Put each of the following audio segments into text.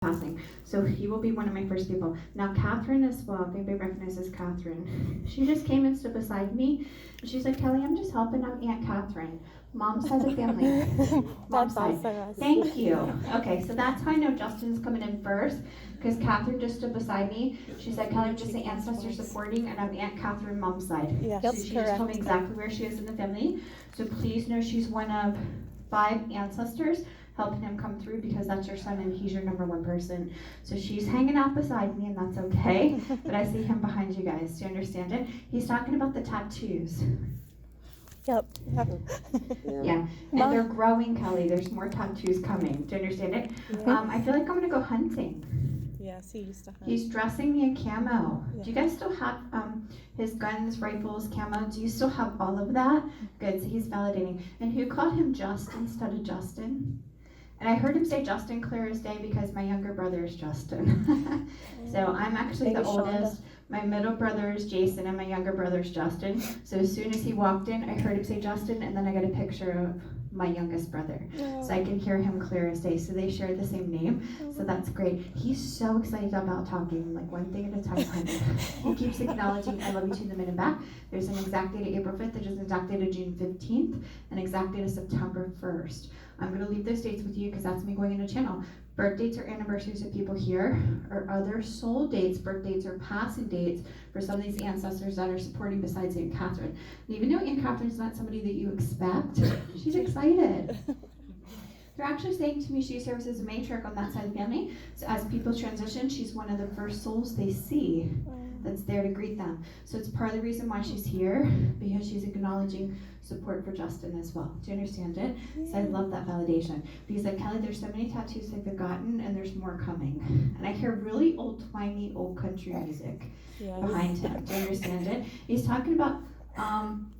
passing. So he will be one of my first people. Now Catherine as well, if anybody recognizes Catherine. She just came and stood beside me. And she's like, Kelly, I'm just helping out Aunt Catherine. Mom's side of the family. Mom's side. Thank you. Okay, so that's how I know Justin's coming in first. Because Catherine just stood beside me. She said, Kelly, I'm just the ancestor supporting, and I'm Aunt Catherine, Mom's side. Yes, so she just told me exactly where she is in the family. So please know she's one of 5 ancestors helping him come through, because that's your son and he's your number 1 person. So she's hanging out beside me, and that's okay. But I see him behind you guys. Do you understand it? He's talking about the tattoos. Yep. Yeah. And they're growing, Kelly. There's more tattoos coming. Do you understand it? Yeah. I feel like I'm going to go hunting. Yes, he used to hunt. He's dressing me in camo. Yeah. Do you guys still have his guns, rifles, camo? Do you still have all of that? Good. So he's validating. And who called him Just instead of Justin? And I heard him say Justin clear as day because my younger brother is Justin. So I'm actually the oldest. My middle brother is Jason and my younger brother is Justin. So as soon as he walked in, I heard him say Justin, and then I got a picture of my youngest brother. So I can hear him clear as day. So they share the same name. So that's great. He's so excited about talking, like one thing at a time, honey. He keeps acknowledging I love you to the minute back. There's an exact date of April 5th, there's an exact date of June 15th, an exact date of September 1st. I'm going to leave those dates with you because that's me going into channel. Birth dates or anniversaries of people here, or other soul dates, birth dates or passing dates for some of these ancestors that are supporting besides Aunt Catherine. And even though Aunt Catherine's not somebody that you expect, she's excited. They're actually saying to me she serves as a matriarch on that side of the family. So as people transition, she's one of the first souls they see that's there to greet them. So it's part of the reason why she's here, because she's acknowledging support for Justin as well. Do you understand it? So I love that validation. Because like, Kelly, there's so many tattoos I've forgotten, and there's more coming. And I hear really old, twingy, old country music behind him. Do you understand it? He's talking about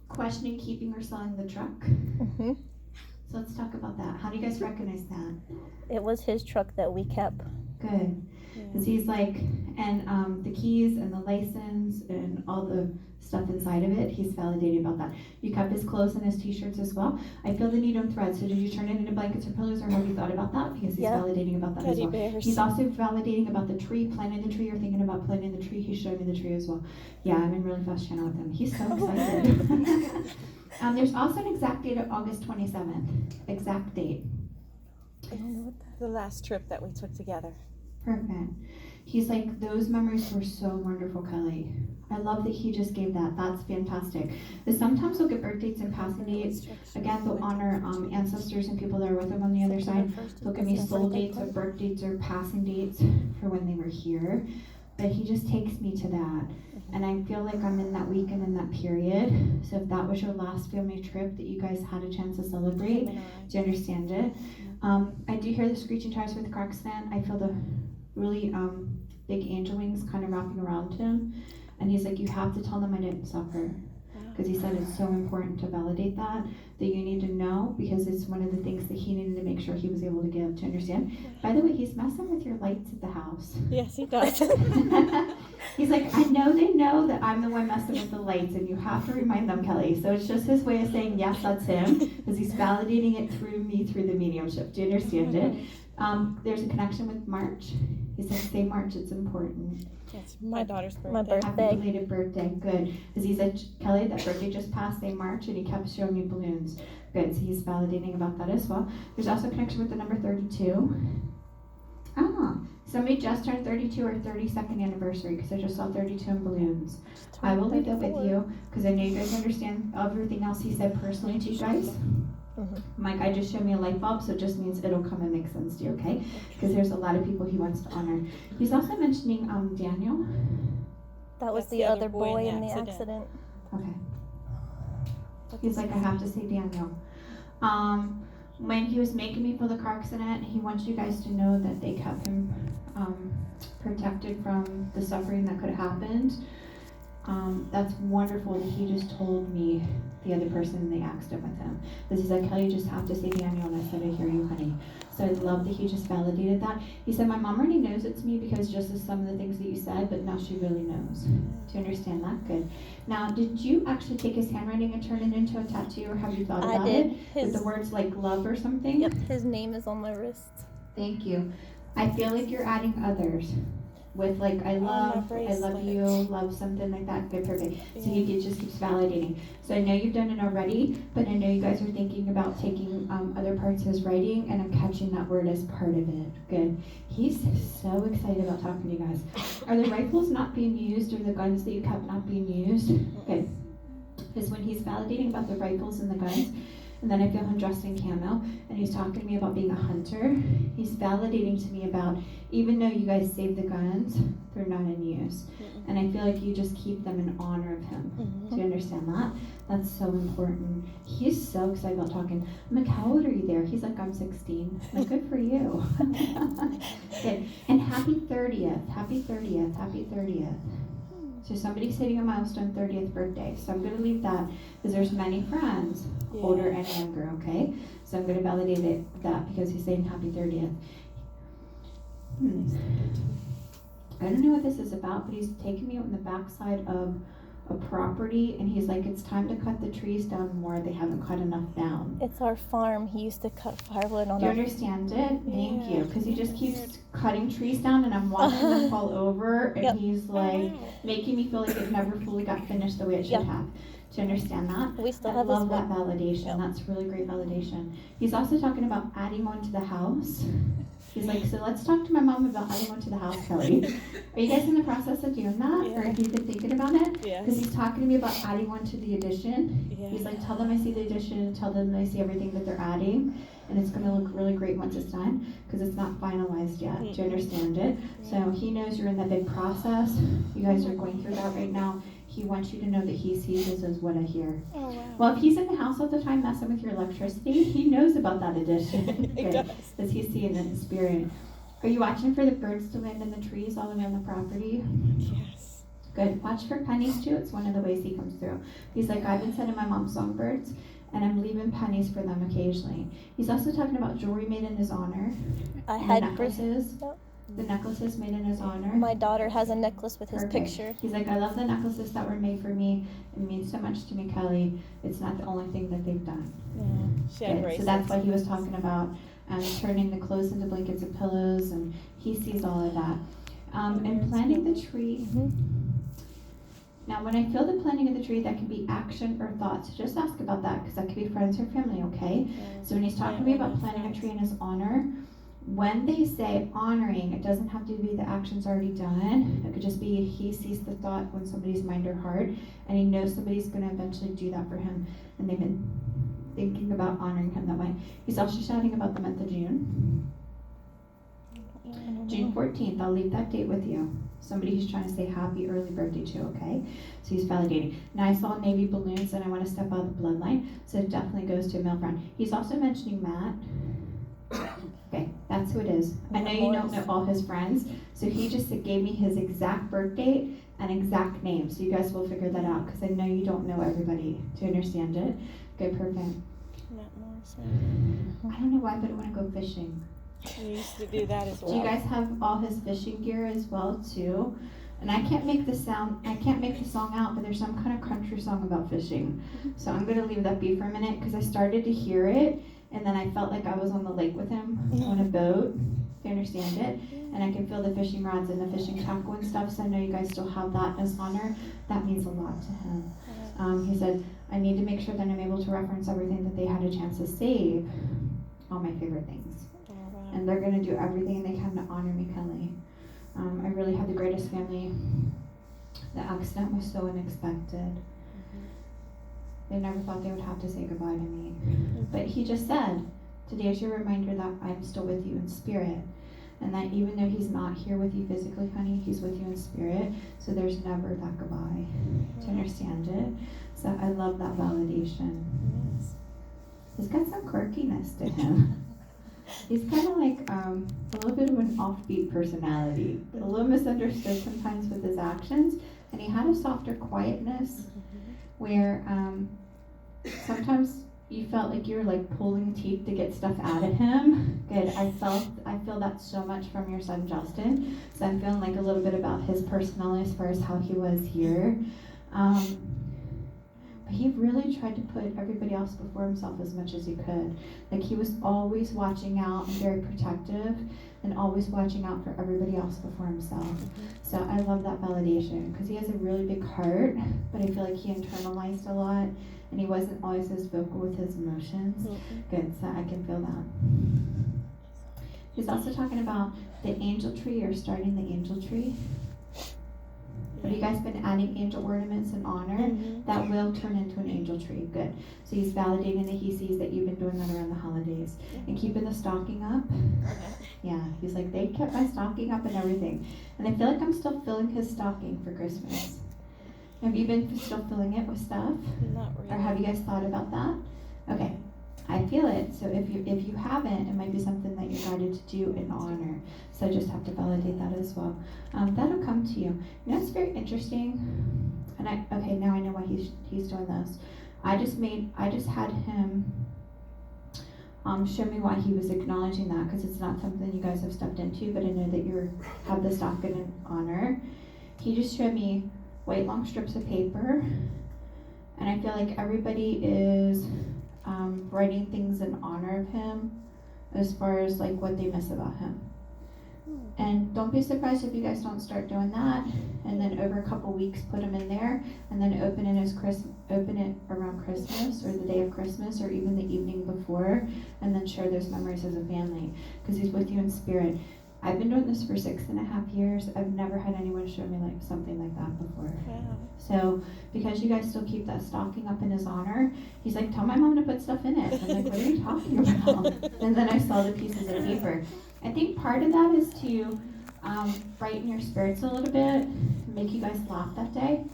questioning keeping or selling the truck. Mm-hmm. So let's talk about that. How do you guys recognize that? It was his truck that we kept. Good. Because he's like, and the keys and the license and all the stuff inside of it, he's validating about that. You kept his clothes and his t-shirts as well. I feel the need on thread. So did you turn it into blankets or pillows, or have you thought about that? Because he's validating about that Teddy as well. bears. He's also validating about the tree, planting the tree, or thinking about planting the tree. He's showing me the tree as well. Yeah, I'm in really fast channel with him. He's so excited. There's also an exact date of August 27th. Exact date. I don't know what the last trip that we took together. Perfect. He's like, those memories were so wonderful, Kelly. I love that he just gave that. That's fantastic. But sometimes they'll get birth dates and passing dates. Again, they'll honor ancestors and people that are with them on the other side. They'll give me soul dates or birth dates or passing dates for when they were here. But he just takes me to that. And I feel like I'm in that week and in that period. So if that was your last family trip that you guys had a chance to celebrate, do you understand it? I do hear the screeching tires with the Crocs fan. I feel the really big angel wings kind of wrapping around him. And he's like, you have to tell them I didn't suffer. Because he said it's so important to validate that you need to know, because it's one of the things that he needed to make sure he was able to give. To understand? By the way, he's messing with your lights at the house. Yes, he does. He's like, I know they know that I'm the one messing with the lights, and you have to remind them, Kelly. So it's just his way of saying, yes, that's him, because he's validating it through me, through the mediumship. Do you understand it? There's a connection with March. He said, say March, it's important. It's my daughter's birthday. My birthday. Happy belated birthday. Good. Because he said, Kelly, that birthday just passed in March, and he kept showing me balloons. Good. So he's validating about that as well. There's also a connection with the number 32. Somebody just turned 32 or 32nd anniversary, because I just saw 32 in balloons. I will leave that with you, because I know you guys understand everything else he said personally to you guys. Mike, I just showed me a light bulb, so it just means it'll come and make sense to you, okay? Because there's a lot of people he wants to honor. He's also mentioning Daniel. That was the other boy in the accident. Okay. He's like, I have to say Daniel. When he was making me for the car accident, he wants you guys to know that they kept him protected from the suffering that could have happened. That's wonderful that he just told me the other person in the accident with him. Because he's like, Kelly, you just have to say Daniel. And I said, I hear you, honey. So I love that he just validated that. He said, my mom already knows it's me because just as some of the things that you said, but now she really knows. Do you understand that? Good. Now, did you actually take his handwriting and turn it into a tattoo, or have you thought about it? With the words like love or something? Yep, his name is on my wrist. Thank you. I feel like you're adding others with like I love bracelet. you, love something like that. Good, perfect. So he just keeps validating. So I know you've done it already, but I know you guys are thinking about taking other parts of his writing, and I'm catching that word as part of it. Good. He's so excited about talking to you guys. Are the rifles not being used, or the guns that you kept not being used? Good. Because when he's validating about the rifles and the guns, and then I feel him dressed in camo, and he's talking to me about being a hunter. He's validating to me about, even though you guys saved the guns, they're not in use. And I feel like you just keep them in honor of him. Do you understand that? That's so important. He's so excited about talking. I'm like, how old are you there? He's like, I'm 16. I'm like, good for you. Good. And happy 30th. Happy 30th. Happy 30th. So somebody's hitting a milestone 30th birthday. So I'm going to leave that because there's many friends, older and younger, okay? So I'm going to validate that because he's saying happy 30th. I don't know what this is about, but he's taking me out on the backside of a property, and he's like, it's time to cut the trees down more. They haven't cut enough down. It's our farm. He used to cut firewood on Do you our understand it? Thank you. Because he just keeps cutting trees down, and I'm watching them fall over, and he's like making me feel like it never fully got finished the way it should have. Do you understand that? We still I have love his that validation. That's really great validation. He's also talking about adding one to the house. He's like, so let's talk to my mom about adding one to the house, Kelly. Are you guys in the process of doing that? Or have you been thinking about it? Because he's talking to me about adding one to the addition. He's like, tell them I see the addition, tell them I see everything that they're adding. And it's going to look really great once it's done, because it's not finalized yet. Do you understand it? So he knows you're in that big process. You guys are going through that right now. He wants you to know that he sees this as what I hear. Oh, wow. Well, if he's in the house all the time messing with your electricity, he knows about that addition. He does. Because he's seeing it in spirit. Are you watching for the birds to land in the trees all around the property? Yes. Good. Watch for pennies too. It's one of the ways he comes through. He's like, I've been sending my mom songbirds, and I'm leaving pennies for them occasionally. He's also talking about jewelry made in his honor. I And had the necklaces. Yep. The necklaces made in his honor. My daughter has a necklace with his Perfect. picture. He's like, I love the necklaces that were made for me. It means so much to me, Kelly. It's not the only thing that they've done. Yeah. She had Good. So bracelets. that's why he was talking about turning the clothes into blankets and pillows, and he sees all of that. And planting the tree. Now, when I feel the planting of the tree, that can be action or thoughts. Just ask about that, because that could be friends or family, okay? So when he's talking to me about planting a tree in his honor, when they say honoring, it doesn't have to be the actions already done. It could just be he sees the thought when somebody's mind or heart, and he knows somebody's going to eventually do that for him, and they've been thinking about honoring him that way. He's also shouting about the month of June. June 14th, I'll leave that date with you. Somebody who's trying to say happy early birthday to, okay? So he's validating. Now I saw navy balloons, and I want to step out of the bloodline, so it definitely goes to a male friend. He's also mentioning Matt. Okay, that's who it is. I know you don't know all his friends, so he just gave me his exact birth date and exact name, so you guys will figure that out, because I know you don't know everybody. Do you understand it? Good, perfect. Matt Morrison. I don't know why, but I want to go fishing. We used to do that as well. Do you guys have all his fishing gear as well too? And I can't make the song out, but there's some kind of country song about fishing. So I'm gonna leave that be for a minute, because I started to hear it, and then I felt like I was on the lake with him on a boat. Do you understand it? And I can feel the fishing rods and the fishing tackle and stuff, so I know you guys still have that as honor. That means a lot to him. He said, I need to make sure that I'm able to reference everything that they had a chance to save, all my favorite things. And they're going to do everything they can to honor me, Kelly. I really had the greatest family. The accident was so unexpected. They never thought they would have to say goodbye to me. But he just said, today is your reminder that I'm still with you in spirit. And that even though he's not here with you physically, honey, he's with you in spirit. So there's never that goodbye. Do you understand it? So I love that validation. Yes. He's got some quirkiness to him. He's kind of like a little bit of an offbeat personality, a little misunderstood sometimes with his actions, and he had a softer quietness where sometimes you felt like you were like pulling teeth to get stuff out of him. Good. I feel that so much from your son Justin. So I'm feeling like a little bit about his personality as far as how he was here. he really tried to put everybody else before himself as much as he could. Like, he was always watching out and very protective and always watching out for everybody else before himself. So I love that validation because he has a really big heart, but I feel like he internalized a lot and he wasn't always as vocal with his emotions. Good, so I can feel that. He's also talking about the angel tree, or starting the angel tree. Have you guys been adding angel ornaments in honor? That will turn into an angel tree. Good. So he's validating that he sees that you've been doing that around the holidays. And keeping the stocking up. Yeah, he's like, they kept my stocking up and everything. And I feel like I'm still filling his stocking for Christmas. Have you been still filling it with stuff? Not really. Or have you guys thought about that? Okay. I feel it. So if you haven't, it might be something that you're guided to do in honor. So I just have to validate that as well. That'll come to you. You know, it's very interesting. And now I know why he's doing this. I just had him show me why he was acknowledging that, because it's not something you guys have stepped into, but I know that you have this docket in honor. He just showed me white long strips of paper, and I feel like everybody is writing things in honor of him as far as like what they miss about him. And don't be surprised if you guys don't start doing that, and then over a couple weeks put them in there, and then open it around Christmas or the day of Christmas or even the evening before, and then share those memories as a family, because he's with you in spirit. I've been doing this for 6.5 years. I've never had anyone show me like something like that before. Wow. So because you guys still keep that stocking up in his honor, he's like, tell my mom to put stuff in it. I'm like, what are you talking about? And then I saw the pieces of paper. I think part of that is to brighten your spirits a little bit, make you guys laugh that day.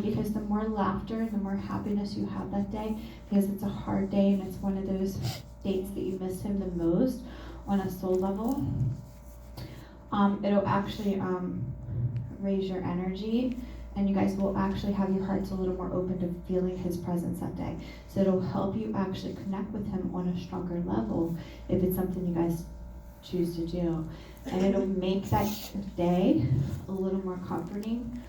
Because the more laughter and the more happiness you have that day, because it's a hard day and it's one of those dates that you miss him the most on a soul level, it'll actually raise your energy, and you guys will actually have your hearts a little more open to feeling his presence that day. So it'll help you actually connect with him on a stronger level if it's something you guys choose to do. And it'll make that day a little more comforting,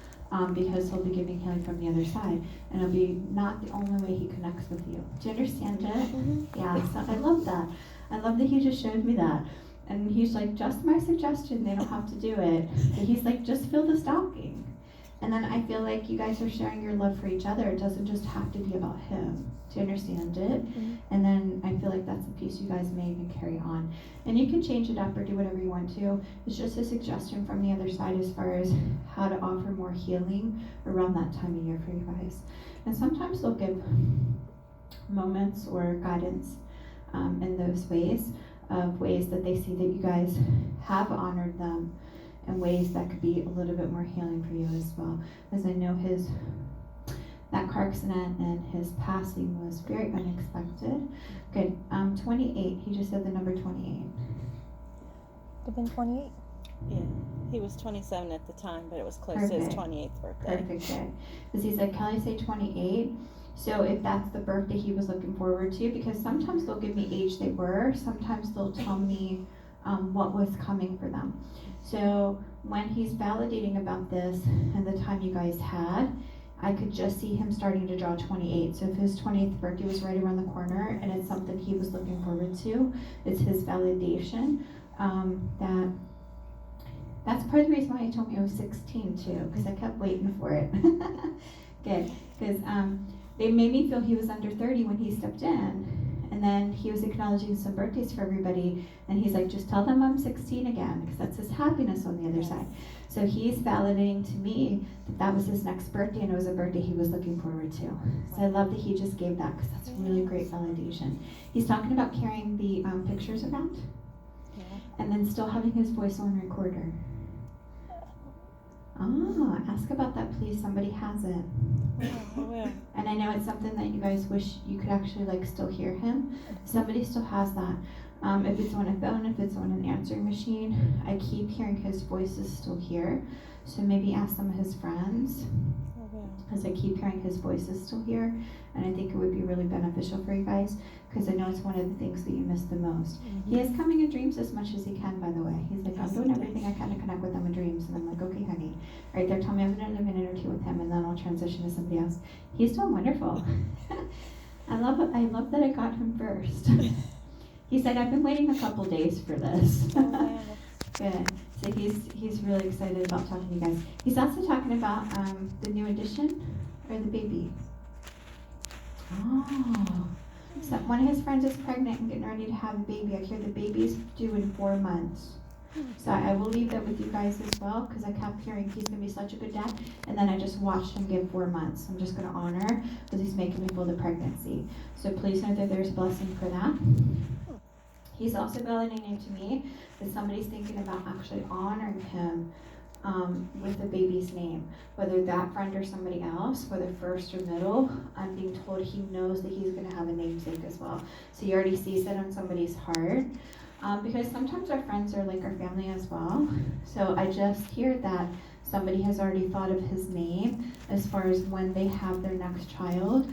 because he'll be giving healing from the other side, and it'll be not the only way he connects with you. Do you understand it? Yeah, so I love that. I love that he just showed me that. And he's like, just my suggestion, they don't have to do it. But he's like, just fill the stocking. And then I feel like you guys are sharing your love for each other. It doesn't just have to be about him. Do you understand it? And then I feel like that's a piece you guys may even carry on. And you can change it up or do whatever you want to. It's just a suggestion from the other side as far as how to offer more healing around that time of year for you guys. And sometimes they'll give moments or guidance in those ways, of ways that they see that you guys have honored them, and ways that could be a little bit more healing for you as well. As I know that car accident and his passing was very unexpected. Good. 28. He just said the number 28. Have been 28. Yeah, he was 27 at the time, but it was close to his 28th birthday. Perfect day. Because he said, Kelly, say 28. So if that's the birthday he was looking forward to, because sometimes they'll give me age they were, sometimes they'll tell me what was coming for them. So when he's validating about this and the time you guys had, I could just see him starting to draw 28. So if his 28th birthday was right around the corner and it's something he was looking forward to, it's his validation. That's part of the reason why he told me I was 16 too, because I kept waiting for it. Good, because they made me feel he was under 30 when he stepped in. And then he was acknowledging some birthdays for everybody, and he's like, just tell them I'm 16 again, because that's his happiness on the other side. So he's validating to me that was his next birthday, and it was a birthday he was looking forward to. So I love that he just gave that, because that's really great validation. He's talking about carrying the pictures around, and then still having his voice on recorder. Ask about that, please. Somebody has it. Yeah. And I know it's something that you guys wish you could actually like still hear him. Somebody still has that. If it's on a phone, if it's on an answering machine, I keep hearing his voice is still here. So maybe ask some of his friends, because I keep hearing his voice is still here. And I think it would be really beneficial for you guys, because I know it's one of the things that you miss the most. He is coming in dreams as much as he can, by the way. He's like, I'm doing everything I can to connect with them in dreams. And I'm like, okay, honey. All right, they're telling me I have another minute or two with him, and then I'll transition to somebody else. He's doing wonderful. I love that I got him first. He said, I've been waiting a couple days for this. Oh, man. Good. So he's really excited about talking to you guys. He's also talking about the new addition, or the baby. Oh. So one of his friends is pregnant and getting ready to have a baby. I hear the baby's due in 4 months. So I will leave that with you guys as well, because I kept hearing he's going to be such a good dad. And then I just watched him give 4 months. I'm just going to honor, because he's making me feel the pregnancy. So please know that there's blessing for that. He's also validating to me that somebody's thinking about actually honoring him with the baby's name, whether that friend or somebody else, whether first or middle. I'm being told he knows that he's going to have a namesake as well. So he already sees it on somebody's heart. Because sometimes our friends are like our family as well. So I just hear that somebody has already thought of his name as far as when they have their next child.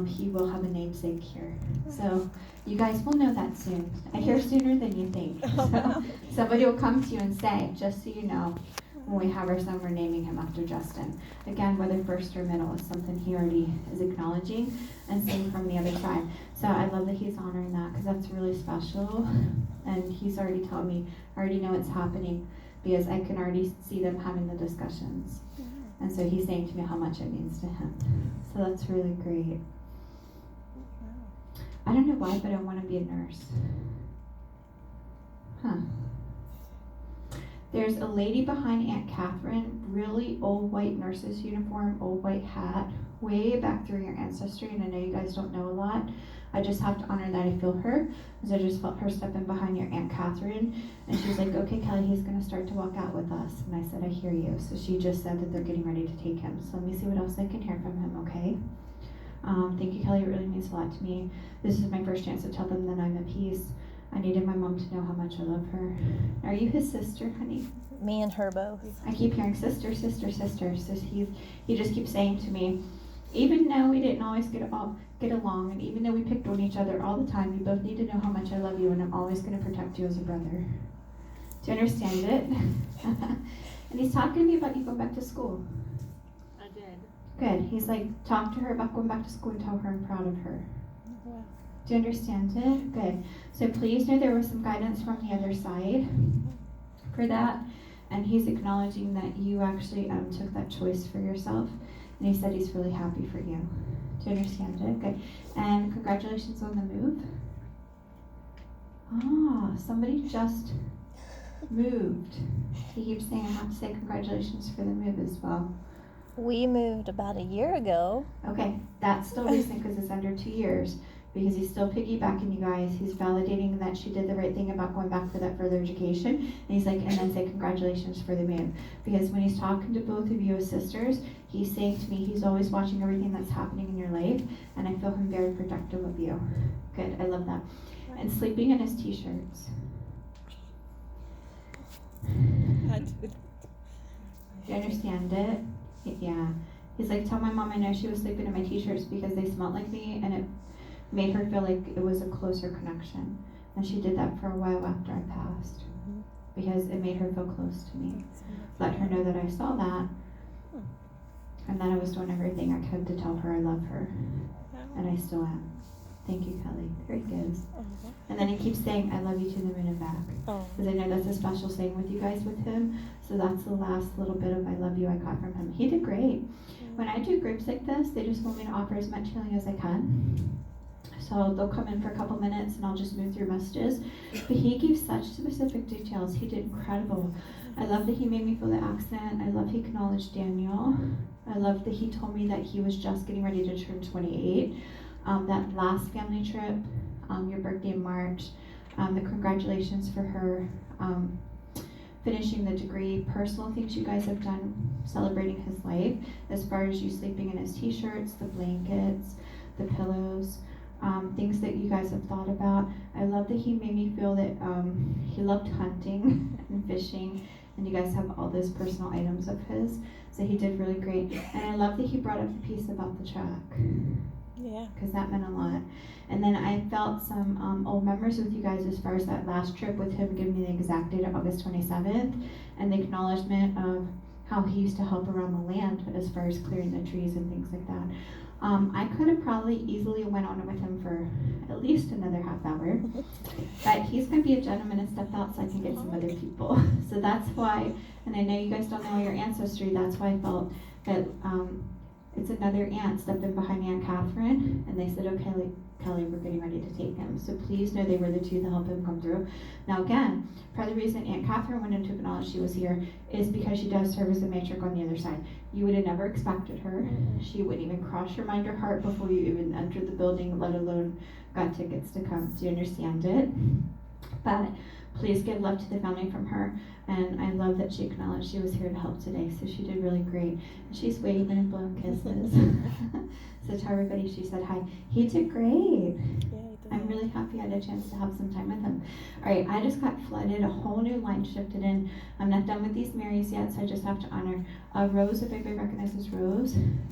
He will have a namesake here. So you guys will know that soon. I hear sooner than you think. So somebody will come to you and say, just so you know, when we have our son, we're naming him after Justin. Again, whether first or middle is something he already is acknowledging and seeing from the other side. So I love that he's honoring that, because that's really special. And he's already told me, I already know it's happening, because I can already see them having the discussions. And so he's saying to me how much it means to him. So that's really great. I don't know why, but I want to be a nurse. There's a lady behind Aunt Catherine, really old white nurse's uniform, old white hat, way back through your ancestry, and I know you guys don't know a lot. I just have to honor that I feel her, because I just felt her stepping behind your Aunt Catherine, and she's like, okay, Kelly, he's going to start to walk out with us. And I said, I hear you. So she just said that they're getting ready to take him. So let me see what else I can hear from him, okay? Thank you, Kelly. It really means a lot to me. This is my first chance to tell them that I'm at peace. I needed my mom to know how much I love her. Are you his sister, honey? Me and her both. I keep hearing sister, sister, sister. So he just keeps saying to me, even though we didn't always get along, and even though we picked on each other all the time, you both need to know how much I love you, and I'm always going to protect you as a brother. Do you understand it? And he's talking to me about you going back to school. I did. Good. He's like, talk to her about going back to school and tell her I'm proud of her. Yeah. Do you understand it? Good. So please know there was some guidance from the other side for that. And he's acknowledging that you actually took that choice for yourself. And he said he's really happy for you. Do you understand it? Good. And congratulations on the move. Ah, somebody just moved. He keeps saying I have to say congratulations for the move as well. We moved about a year ago. Okay, that's still recent because it's under 2 years. Because he's still piggybacking you guys. He's validating that she did the right thing about going back for that further education. And he's like, and then say congratulations for the move. Because when he's talking to both of you as sisters, he's saying to me he's always watching everything that's happening in your life. And I feel him very protective of you. Good, I love that. And sleeping in his t-shirts. I did. Do you understand it? Yeah. He's like, tell my mom I know she was sleeping in my t-shirts because they smelled like me, and it made her feel like it was a closer connection. And she did that for a while after I passed. Because it made her feel close to me. Let her know that I saw that. And that I was doing everything I could to tell her I love her. And I still am. Thank you, Kelly. There he goes. And then he keeps saying, I love you to the moon and back. Because I know that's a special saying with you guys with him. So that's the last little bit of I love you I got from him. He did great. When I do groups like this, they just want me to offer as much healing as I can. So they'll come in for a couple minutes and I'll just move through messages. But he gave such specific details. He did incredible. I love that he made me feel the accident. I love he acknowledged Daniel. I love that he told me that he was just getting ready to turn 28. That last family trip, your birthday in March, the congratulations for her finishing the degree, personal things you guys have done celebrating his life, as far as you sleeping in his t-shirts, the blankets, the pillows, things that you guys have thought about. I love that he made me feel that he loved hunting and fishing, and you guys have all those personal items of his, so he did really great. And I love that he brought up the piece about the truck. Yeah. Because that meant a lot. And then I felt some old memories with you guys as far as that last trip with him giving me the exact date of August 27th and the acknowledgement of how he used to help around the land as far as clearing the trees and things like that. I could have probably easily went on with him for at least another half hour, but he's going to be a gentleman and step out so I can get some other people. So that's why, and I know you guys don't know your ancestry, that's why I felt that it's another aunt stepped in behind Aunt Catherine, and they said, okay, Kelly, we're getting ready to take him. So please know they were the two that helped him come through. Now again, part of the reason Aunt Catherine went into acknowledge she was here is because she does serve as a matriarch on the other side. You would have never expected her. She wouldn't even cross your mind or heart before you even entered the building, let alone got tickets to come. Do you understand it? But please give love to the family from her. And I love that she acknowledged she was here to help today. So she did really great. And she's waving and blowing kisses. So tell everybody she said hi. He did great. Yeah, I'm really happy I had a chance to have some time with him. All right, I just got flooded. A whole new line shifted in. I'm not done with these Marys yet, so I just have to honor Rose, if everybody recognizes Rose.